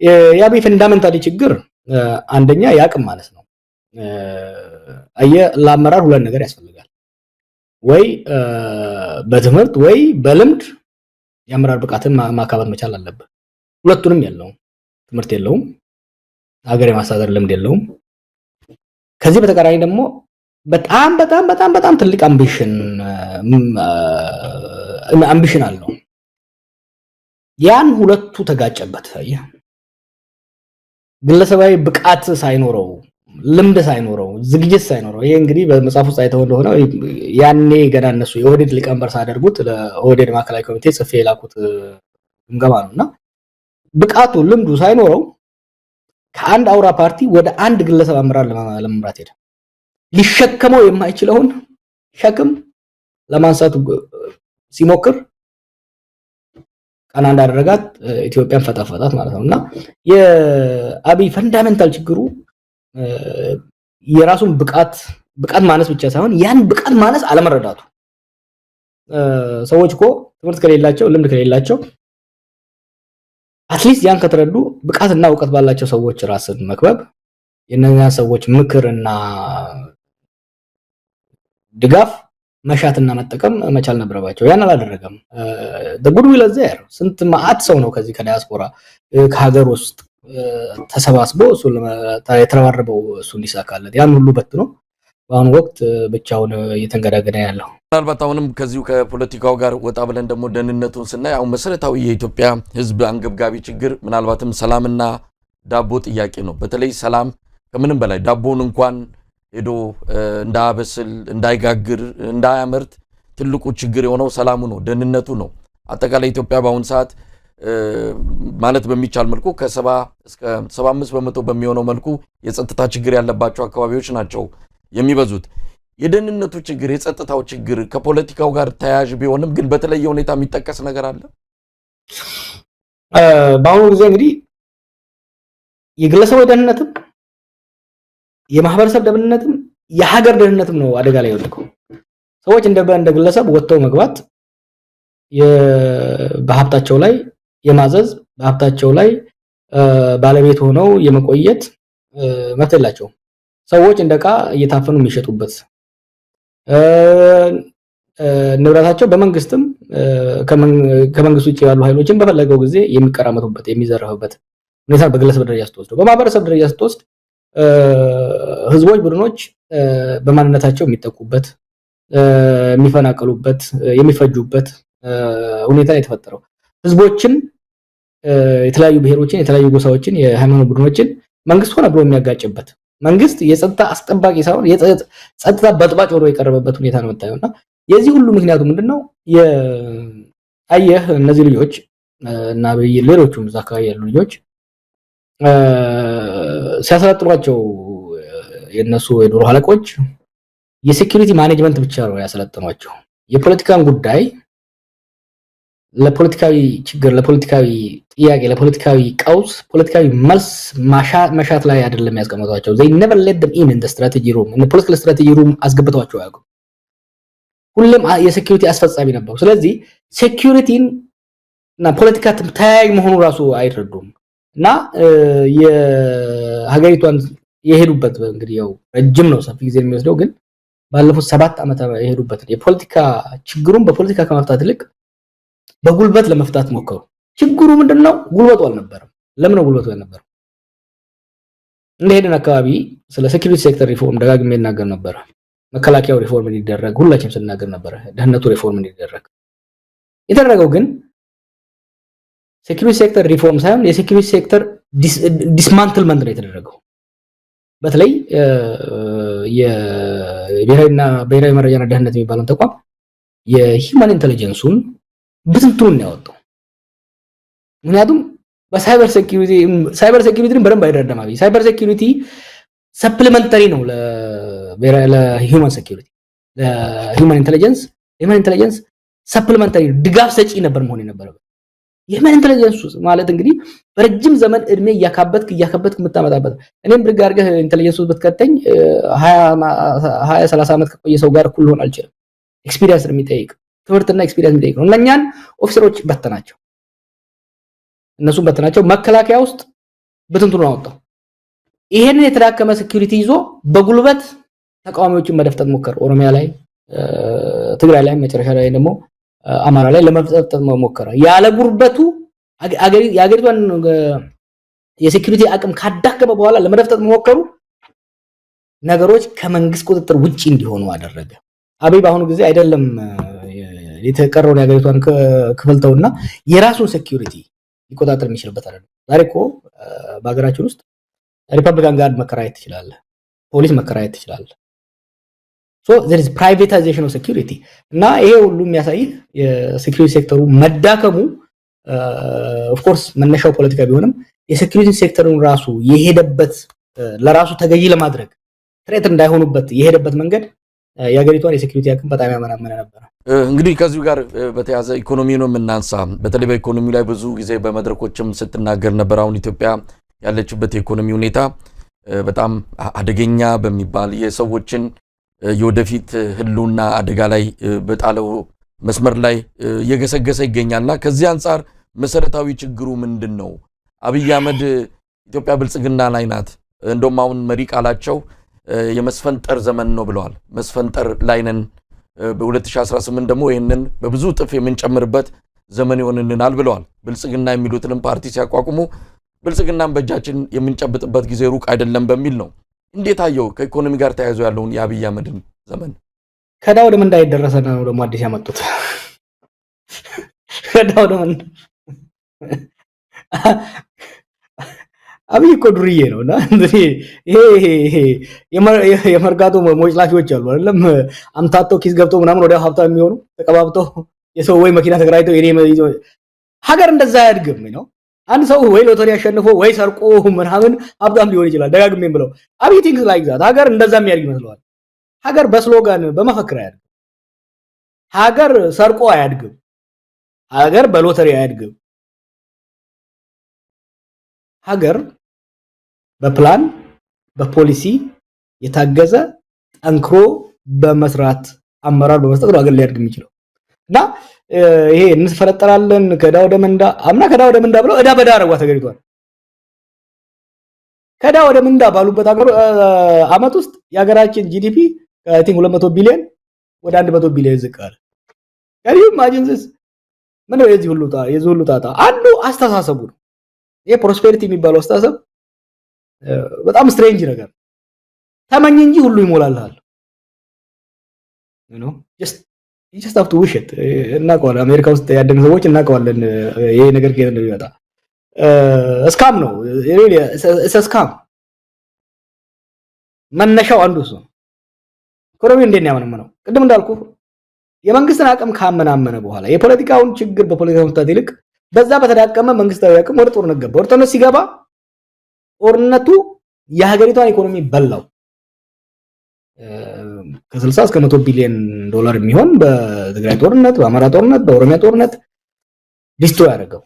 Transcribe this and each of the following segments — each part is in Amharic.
የአብይ ፈንዳሜንታሊ ችግር አንደኛ ያቅም ማለት ነው። ለአመራር ሁለት ነገር ያስፈልጋል። ወይ በትምህርት ወይ በልምድ የአመራር ብቃትን ማካበት መቻል አለበት። ሁለቱንም የለውም። ትምህርት የለውም፣ ሀገር የማስተዳደር ልምድ የለውም። ከዚህ በተቃራኒ ደግሞ በጣም በጣም በጣም በጣም ትልቅ አምቢሽን አለው። ያን ሁለቱ ተጋጨበት። ግለሰባዊ ብቃት ሳይኖረው፣ ልምድ ሳይኖረው፣ ዝግጅት ሳይኖረው ይሄ እንግዲህ በመጽሐፍ ውስጥ አይተው እንደሆነ ያኔ ገና እነሱ የኦህዴድ ሊቀመንበር ሳደርጉት ለኦህዴድ ማዕከላዊ ኮሚቴ ጽፌ የላኩት ግምገማ ነውና ብቃቱ ልምዱ ሳይኖረው ከአንድ አውራ ፓርቲ ወደ አንድ ግለሰብ አመራር ለመምራት ሄደ። ሊሸከመው የማይችለውን ሸክም ለማንሳት ሲሞክር ቀና እንዳደረጋት ኢትዮጵያን ፈጣፈጣት ማለት ነውና የአብይ ፈንዳሜንታል ችግሩ የራሱን ብቃት ማነስ ብቻ ሳይሆን ያን ብቃት ማነስ አለመረዳቱ። ሰዎች እኮ ትምህርት ከሌላቸው ልምድ ከሌላቸው አትሊስት ያን ከተረዱ ብቃትና ዕውቀት ባላቸው ሰዎች ራስን መክበብ የነኛ ሰዎች ምክርና ድጋፍ መሻትና መጠቀም መቻል ነበረባቸው። ያን አላደረገም። the good will there ስንት ማአት ሰው ነው ከዚህ ከዲያስፖራ ከሀገር ውስጥ ተሰባስቦ እሱ የተረባረበው እሱ እንዲሳካለት ያን ሁሉ በትኖ በአሁኑ ወቅት ብቻውን እየተንገዳገደ ያለው። ምናልባት አሁንም ከዚሁ ከፖለቲካው ጋር ወጣ ብለን ደግሞ ደህንነቱን ስናይ አሁን መሰረታዊ የኢትዮጵያ ሕዝብ አንገብጋቢ ችግር ምናልባትም ሰላምና ዳቦ ጥያቄ ነው። በተለይ ሰላም ከምንም በላይ ዳቦን እንኳን ሄዶ እንዳያበስል እንዳይጋግር እንዳያመርት ትልቁ ችግር የሆነው ሰላሙ ነው፣ ደህንነቱ ነው። አጠቃላይ ኢትዮጵያ በአሁን ሰዓት ማለት በሚቻል መልኩ ከ70 እስከ 75% በሚሆነው መልኩ የጸጥታ ችግር ያለባቸው አካባቢዎች ናቸው የሚበዙት። የደህንነቱ ችግር የጸጥታው ችግር ከፖለቲካው ጋር ተያያዥ ቢሆንም ግን በተለየ ሁኔታ የሚጠቀስ ነገር አለ። በአሁኑ ጊዜ እንግዲህ የግለሰቦች ደህንነትም የማህበረሰብ ደህንነትም የሀገር ደህንነትም ነው አደጋ ላይ የወደቀው። ሰዎች እንደ ግለሰብ ወጥተው መግባት በሀብታቸው ላይ የማዘዝ በሀብታቸው ላይ ባለቤት ሆነው የመቆየት መብት የላቸውም። ሰዎች እንደቃ እየታፈኑ የሚሸጡበት ንብረታቸው በመንግስትም ከመንግስት ውጭ ያሉ ኃይሎችን በፈለገው ጊዜ የሚቀራመቱበት የሚዘረፉበት ሁኔታ በግለሰብ ደረጃ ስትወስድ፣ በማህበረሰብ ደረጃ ስትወስድ ህዝቦች ቡድኖች በማንነታቸው የሚጠቁበት የሚፈናቀሉበት የሚፈጁበት ሁኔታ የተፈጠረው ህዝቦችን የተለያዩ ብሔሮችን የተለያዩ ጎሳዎችን የሃይማኖት ቡድኖችን መንግስት ሆነ ብሎ የሚያጋጭበት መንግስት የጸጥታ አስጠባቂ ሳይሆን የጸጥታ በጥባጭ ሆኖ የቀረበበት ሁኔታ ነው የምታየውና የዚህ ሁሉ ምክንያቱ ምንድነው? አየህ እነዚህ ልጆች እና ሌሎቹም እዛ አካባቢ ያሉ ልጆች ሲያሰለጥኗቸው የነሱ የድሮ አለቆች የሴኩሪቲ ማኔጅመንት ብቻ ነው ያሰለጥኗቸው። የፖለቲካን ጉዳይ ለፖለቲካዊ ችግር፣ ለፖለቲካዊ ጥያቄ፣ ለፖለቲካዊ ቀውስ ፖለቲካዊ መልስ መሻት ላይ አይደለም ያስቀመጧቸው። they never let them in the strategy room in the political strategy room አስገብተዋቸው አያውቁም። ሁሌም የሴኩሪቲ አስፈጻሚ ነበሩ። ስለዚህ ሴኩሪቲን እና ፖለቲካ ተያያዥ መሆኑ ራሱ አይረዱም እና የሀገሪቷን የሄዱበት እንግዲህ ያው ረጅም ነው ሰፊ ጊዜ የሚወስደው ግን ባለፉት 7 ዓመት የሄዱበት የፖለቲካ ችግሩን በፖለቲካ ከመፍታት ይልቅ በጉልበት ለመፍታት ሞከሩ። ችግሩ ምንድነው? ጉልበቱ አልነበረም። ለምን ነው ጉልበቱ ያልነበረው? እንደሄደን አካባቢ ስለ ሴኩሪቲ ሴክተር ሪፎርም ደጋግሜ እናገር ነበር። መከላከያው ሪፎርም እንዲደረግ ሁላችንም ስናገር ነበር። ደህንነቱ ሪፎርም እንዲደረግ የተደረገው ግን ሴኩሪቲ ሴክተር ሪፎርም ሳይሆን የሴኩሪቲ ሴክተር ዲስማንትልመንት ነው የተደረገው። በተለይ የብሔራዊ መረጃና ደህንነት የሚባለው ተቋም የሂውማን ኢንተለጀንሱን ብትንቱን ነው ያወጣው። ምክንያቱም በሳይበር ሴኩሪቲን በደንብ አይደረደም። ሳይበር ሴኩሪቲ ሰፕሊመንተሪ ነው ለሂውማን ሴኩሪቲ፣ ለሂውማን ኢንተለጀንስ ሰፕሊመንተሪ ድጋፍ ሰጪ ነበር መሆን የነበረበት። የሂውማን ኢንተለጀንስ ማለት እንግዲህ በረጅም ዘመን እድሜ እያካበትክ የምታመጣበት እኔም ብድግ አድርገህ ኢንተለጀንስ ብትከተኝ 20-30 ዓመት ከቆየ ሰው ጋር እኩል ሆን አልችልም። ኤክስፒሪየንስ የሚጠይቅ ትምህርትና ኤክስፒሪየንስ የሚጠይቅ ነው። እነኛን ኦፊሰሮች በተናቸው፣ እነሱም በተናቸው። መከላከያ ውስጥ በትንቱን አወጣው። ይሄንን የተዳከመ ሴኩሪቲ ይዞ በጉልበት ተቃዋሚዎችን መደፍጠጥ ሞከረ። ኦሮሚያ ላይ፣ ትግራይ ላይ፣ መጨረሻ ላይ ደግሞ አማራ ላይ ለመፍጠጥ ሞከረ። ያለ ጉርበቱ የአገሪቷን የሴኩሪቲ አቅም ካዳከመ በኋላ ለመደፍጠጥ መሞከሩ ነገሮች ከመንግስት ቁጥጥር ውጪ እንዲሆኑ አደረገ። አብይ በአሁኑ ጊዜ አይደለም የተቀረውን የአገሪቷን ክፍልተውና የራሱን ሴኩሪቲ ሊቆጣጠር የሚችልበት አይደለም። ዛሬ እኮ በሀገራችን ውስጥ ሪፐብሊካን ጋርድ መከራየት ትችላለህ፣ ፖሊስ መከራየት ትችላለህ። ሶ there is privatization of security እና ይሄ ሁሉ የሚያሳይ የሴኩሪቲ ሴክተሩ መዳከሙ ኦፍ ኮርስ መነሻው ፖለቲካ ቢሆንም የሴኩሪቲ ሴክተሩን ራሱ የሄደበት ለራሱ ተገዢ ለማድረግ ትሬት እንዳይሆኑበት የሄደበት መንገድ የሀገሪቷን የሴኩሪቲ አቅም በጣም ያመናመነ ነበር። እንግዲህ ከዚሁ ጋር በተያዘ ኢኮኖሚ ነው የምናንሳ። በተለይ በኢኮኖሚ ላይ ብዙ ጊዜ በመድረኮችም ስትናገር ነበር። አሁን ኢትዮጵያ ያለችበት የኢኮኖሚ ሁኔታ በጣም አደገኛ በሚባል የሰዎችን የወደፊት ህልውና አደጋ ላይ በጣለው መስመር ላይ እየገሰገሰ ይገኛልና ከዚህ አንጻር መሰረታዊ ችግሩ ምንድን ነው? አብይ አህመድ ኢትዮጵያ ብልጽግና ላይ ናት፣ እንደውም አሁን መሪ ቃላቸው የመስፈንጠር ዘመን ነው ብለዋል። መስፈንጠር ላይ ነን፣ በ2018 ደግሞ ይህንን በብዙ እጥፍ የምንጨምርበት ዘመን ይሆንልናል ብለዋል። ብልጽግና የሚሉትንም ፓርቲ ሲያቋቁሙ ብልጽግናን በእጃችን የምንጨብጥበት ጊዜ ሩቅ አይደለም በሚል ነው። እንዴት አየው ከኢኮኖሚ ጋር ተያይዞ ያለውን የአብይ አህመድን ዘመን? ከዳ ወደ ምን እንዳይደረሰ ነው ደግሞ አዲስ ያመጡት። ከዳ ወደ ምን አብይ እኮ ዱርዬ ነውና ይሄ የመርካቶ ሞጭላፊዎች አሉ አይደለም፣ አምታተው ኪስ ገብተው ምናምን ወዲያ ሀብታም የሚሆኑ ተቀባብተው የሰው ወይ መኪና ተከራይተው ሀገር እንደዛ አያድግም ነው። አንድ ሰው ወይ ሎተሪ አሸንፎ ወይ ሰርቆ ምናምን ሀብታም ሊሆን ይችላል። ደጋግሜም ብለው አብይ ቲንክስ ላይክ ዛት ሀገር እንደዛ የሚያድግ ይመስለዋል። ሀገር በስሎጋን በመፈክር አያድግም። ሀገር ሰርቆ አያድግም። ሀገር በሎተሪ አያድግም። ሀገር በፕላን በፖሊሲ የታገዘ ጠንክሮ በመስራት አመራር በመስጠት ነው ሀገር ሊያድግ የሚችለው እና ይሄ እንፈረጠራለን ከዳ ወደ መንዳ አምና ከዳ ወደ መንዳ ብለው እዳ በዳ አረጓት ሀገሪቷን። ከዳ ወደ መንዳ ባሉበት አመት ውስጥ የሀገራችን ጂዲፒ አይ ቲንክ 200 ቢሊዮን ወደ 100 ቢሊዮን ዝቅ አለ። ከዚህ ማጂንስ ምን ነው የዚህ ሁሉ ጣጣ አንዱ አስተሳሰቡ ነው። ይሄ ፕሮስፔሪቲ የሚባለው አስተሳሰብ በጣም ስትሬንጅ ነገር ተመኝ እንጂ ሁሉ ይሞላልሃል you you just have to wish it እናውቀዋለን። አሜሪካ ውስጥ ያደግን ሰዎች እናውቀዋለን ይሄ ነገር ከየት እንደሚመጣ። ስካም ነው ሪሊ ስካም መነሻው አንዱ እሱ። ኢኮኖሚ እንዴት ነው ያመነመነው? ቅድም እንዳልኩ የመንግስትን አቅም ካመናመነ በኋላ የፖለቲካውን ችግር በፖለቲካው መፍታት ይልቅ በዛ በተዳቀመ መንግስታዊ አቅም ወደ ጦርነት ገባ። ወደ ጦርነት ሲገባ ጦርነቱ የሀገሪቷን ኢኮኖሚ በላው። ከ60 እስከ 100 ቢሊዮን ዶላር የሚሆን በትግራይ ጦርነት፣ በአማራ ጦርነት፣ በኦሮሚያ ጦርነት ዲስትሮይ ያደረገው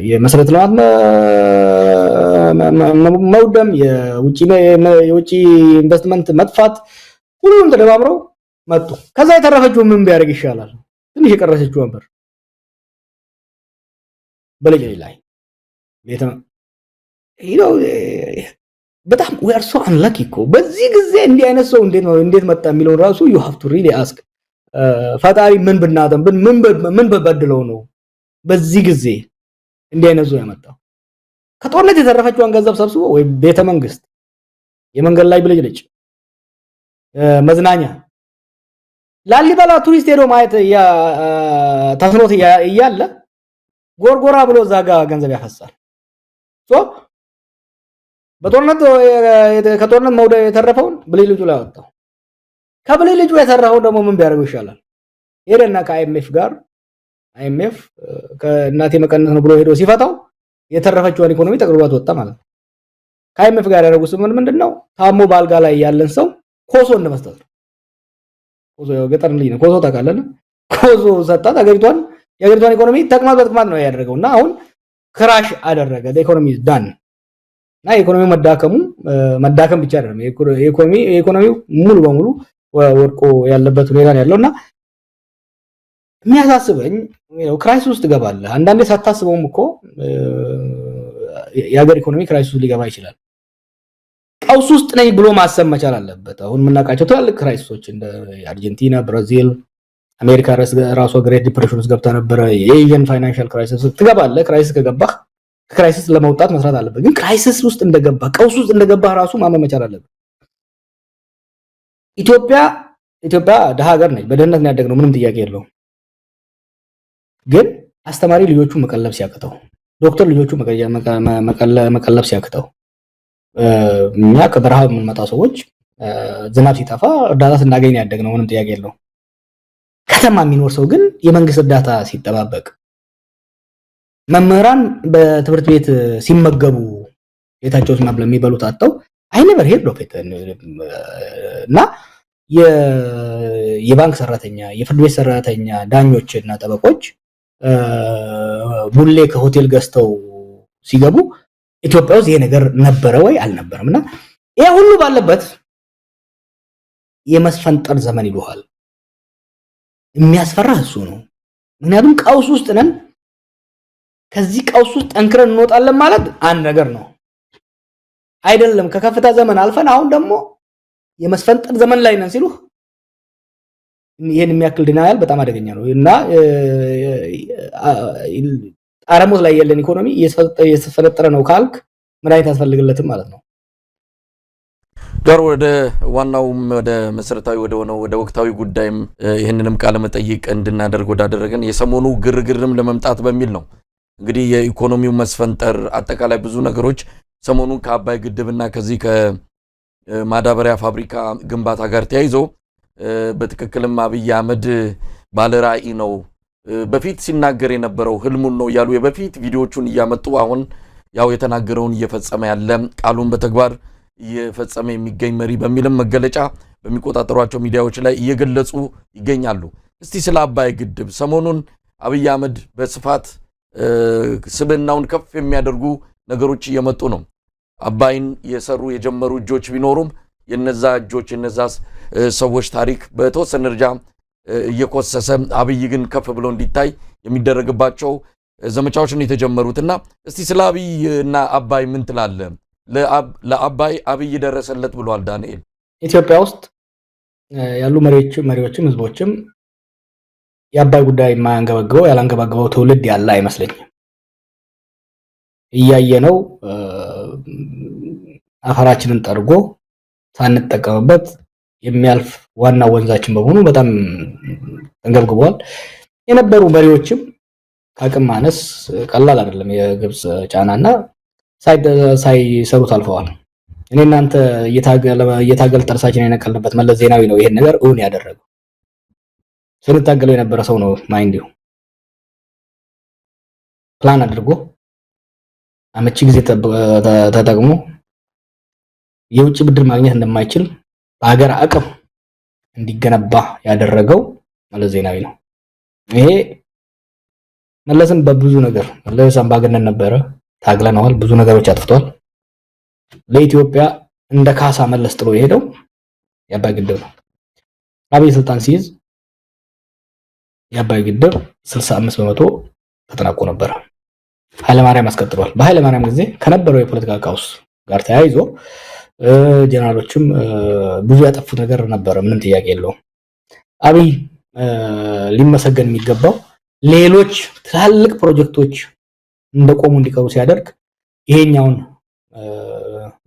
የመሰረተ ልማት መውደም፣ የውጪ ኢንቨስትመንት መጥፋት ሁሉም ተደማምረው መጡ። ከዛ የተረፈችው ምን ቢያደርግ ይሻላል? ትንሽ የቀረሰችው ነበር በልጅ ላይ በጣም we are so unlucky እኮ በዚህ ጊዜ እንዲህ አይነት ሰው እንዴት መጣ የሚለው ራሱ you have to really ask ፈጣሪ ምን ብናደም ምን በበድለው ነው በዚህ ጊዜ እንዲህ አይነት ሰው ያመጣው? ከጦርነት የተረፈችውን ገንዘብ ሰብስቦ ወይ ቤተ መንግስት፣ የመንገድ ላይ ብልጭልጭ፣ መዝናኛ፣ ላሊበላ ቱሪስት ሄዶ ማየት ተስኖት እያለ ጎርጎራ ብሎ ዛጋ ገንዘብ ያፈሳል። በጦርነት ከጦርነት መውደ የተረፈውን ብልጭልጩ ላይ አወጣው። ከብልጭልጩ የተረፈው ደግሞ ምን ቢያደርገው ይሻላል? ሄደና ከአይኤምኤፍ ጋር አይኤምኤፍ ከእናቴ መቀነስ ነው ብሎ ሄዶ ሲፈታው የተረፈችውን ኢኮኖሚ ጠቅልሏት ወጣ ማለት ነው። ከአይኤምኤፍ ጋር ያደረጉት ስምምነት ምንድነው? ታሞ ባልጋ ላይ ያለን ሰው ኮሶ እንደመስጠት ነው። ኮሶ ገጠር ልጅ ነው። ኮሶ ታውቃለህ? ኮሶ ሰጣት። የሀገሪቷን ኢኮኖሚ ተቅማጥ በተቅማጥ ነው ያደረገውና አሁን ክራሽ አደረገ። ኢኮኖሚ ዳን እና የኢኮኖሚ መዳከም ብቻ አይደለም፣ የኢኮኖሚው ሙሉ በሙሉ ወድቆ ያለበት ሁኔታ ነው ያለውና የሚያሳስበኝ ክራይሲስ ውስጥ ገባለህ። አንዳንዴ ሳታስበውም እኮ የሀገር ኢኮኖሚ ክራይሲስ ሊገባ ይችላል። ቀውስ ውስጥ ነኝ ብሎ ማሰብ መቻል አለበት። አሁን የምናውቃቸው ትላልቅ ክራይሲሶች እንደ አርጀንቲና፣ ብራዚል፣ አሜሪካ ራሷ ግሬት ዲፕሬሽን ውስጥ ገብታ ነበረ። የኤዥን ፋይናንሻል ክራይሲስ ትገባለህ። ክራይሲስ ከገባህ ከክራይሲስ ለመውጣት መስራት አለበት። ግን ክራይሲስ ውስጥ እንደገባህ ቀውስ ውስጥ እንደገባህ ራሱ ማመን መቻል አለበት። ኢትዮጵያ ደሃ ሀገር ነች። በድህነት ነው ያደግነው፣ ምንም ጥያቄ የለውም። ግን አስተማሪ ልጆቹ መቀለብ ሲያቅተው፣ ዶክተር ልጆቹ መቀለብ ሲያቅተው፣ እኛ ከበረሃ የምንመጣ ሰዎች ዝናብ ሲጠፋ እርዳታ ስናገኝ ያደግነው፣ ምንም ጥያቄ የለውም። ከተማ የሚኖር ሰው ግን የመንግስት እርዳታ ሲጠባበቅ፣ መምህራን በትምህርት ቤት ሲመገቡ ቤታቸውስ መብለ የሚበሉት አጥተው አይ ኔቨር ሄድ ኦፍ ኢት እና የባንክ ሰራተኛ፣ የፍርድ ቤት ሰራተኛ፣ ዳኞች እና ጠበቆች ቡሌ ከሆቴል ገዝተው ሲገቡ ኢትዮጵያ ውስጥ ይሄ ነገር ነበረ ወይ አልነበረም? እና ይሄ ሁሉ ባለበት የመስፈንጠር ዘመን ይሉሃል። የሚያስፈራ እሱ ነው። ምክንያቱም ቀውስ ውስጥ ነን። ከዚህ ቀውስ ውስጥ ጠንክረን እንወጣለን ማለት አንድ ነገር ነው አይደለም። ከከፍታ ዘመን አልፈን አሁን ደግሞ የመስፈንጠር ዘመን ላይ ነን ሲሉህ ይሄን የሚያክል ዲናያል በጣም አደገኛ ነው እና አረሞት ላይ ያለን ኢኮኖሚ እየተፈለጠረ ነው ካልክ መድኃኒት ያስፈልግለትም ማለት ነው። ጋር ወደ ዋናውም ወደ መሰረታዊ ወደ ወቅታዊ ጉዳይም ይህንንም ቃለ መጠይቅ እንድናደርግ ወዳደረገን የሰሞኑ ግርግርም ለመምጣት በሚል ነው። እንግዲህ የኢኮኖሚው መስፈንጠር አጠቃላይ ብዙ ነገሮች ሰሞኑን ከአባይ ግድብና ከዚህ ከማዳበሪያ ፋብሪካ ግንባታ ጋር ተያይዞ በትክክልም አብይ አህመድ ባለራዕይ ነው፣ በፊት ሲናገር የነበረው ህልሙን ነው ያሉ የበፊት ቪዲዮቹን እያመጡ አሁን ያው የተናገረውን እየፈጸመ ያለ ቃሉን በተግባር እየፈጸመ የሚገኝ መሪ በሚልም መገለጫ በሚቆጣጠሯቸው ሚዲያዎች ላይ እየገለጹ ይገኛሉ። እስቲ ስለ አባይ ግድብ ሰሞኑን አብይ አህመድ በስፋት ስብናውን ከፍ የሚያደርጉ ነገሮች እየመጡ ነው። አባይን የሰሩ የጀመሩ እጆች ቢኖሩም የነዛ እጆች የነዛ ሰዎች ታሪክ በተወሰነ ደረጃ እየኮሰሰ አብይ ግን ከፍ ብሎ እንዲታይ የሚደረግባቸው ዘመቻዎች ነው የተጀመሩትና እስቲ ስለ አብይ እና አባይ ምን ትላለህ? ለአባይ አብይ ደረሰለት ብሏል ዳንኤል። ኢትዮጵያ ውስጥ ያሉ መሪዎችም ህዝቦችም የአባይ ጉዳይ የማያንገበግበው ያላንገበግበው ትውልድ ያለ አይመስለኝም። እያየነው አፈራችንን ጠርጎ ሳንጠቀምበት የሚያልፍ ዋና ወንዛችን በመሆኑ በጣም ተንገብግቧል። የነበሩ መሪዎችም ከአቅም ማነስ ቀላል አይደለም የግብጽ ጫናና ሳይሰሩት አልፈዋል። እኔ እናንተ እየታገል ጥርሳችን የነቀልንበት መለስ ዜናዊ ነው ይሄን ነገር እውን ያደረገው። ስንታገለው የነበረ ሰው ነው ማይንዲው ፕላን አድርጎ አመቺ ጊዜ ተጠቅሞ የውጭ ብድር ማግኘት እንደማይችል በሀገር አቅም እንዲገነባ ያደረገው መለስ ዜናዊ ነው። ይሄ መለስን በብዙ ነገር መለስ አምባገነን ነበረ፣ ታግለነዋል፣ ብዙ ነገሮች አጥፍቷል። ለኢትዮጵያ እንደ ካሳ መለስ ጥሎ የሄደው የአባይ ግድብ ነው። አብይ ስልጣን ሲይዝ የአባይ ግድብ 65% ተጠናቆ ነበር። ኃይለማርያም አስቀጥሏል። በኃይለማርያም ጊዜ ከነበረው የፖለቲካ ቀውስ ጋር ተያይዞ ጀነራሎችም ብዙ ያጠፉት ነገር ነበር፣ ምንም ጥያቄ የለውም። አብይ ሊመሰገን የሚገባው ሌሎች ትላልቅ ፕሮጀክቶች እንደቆሙ እንዲቀሩ ሲያደርግ ይሄኛውን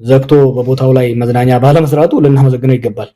ዘግቶ በቦታው ላይ መዝናኛ ባለመስራቱ ልናመሰግነው ይገባል።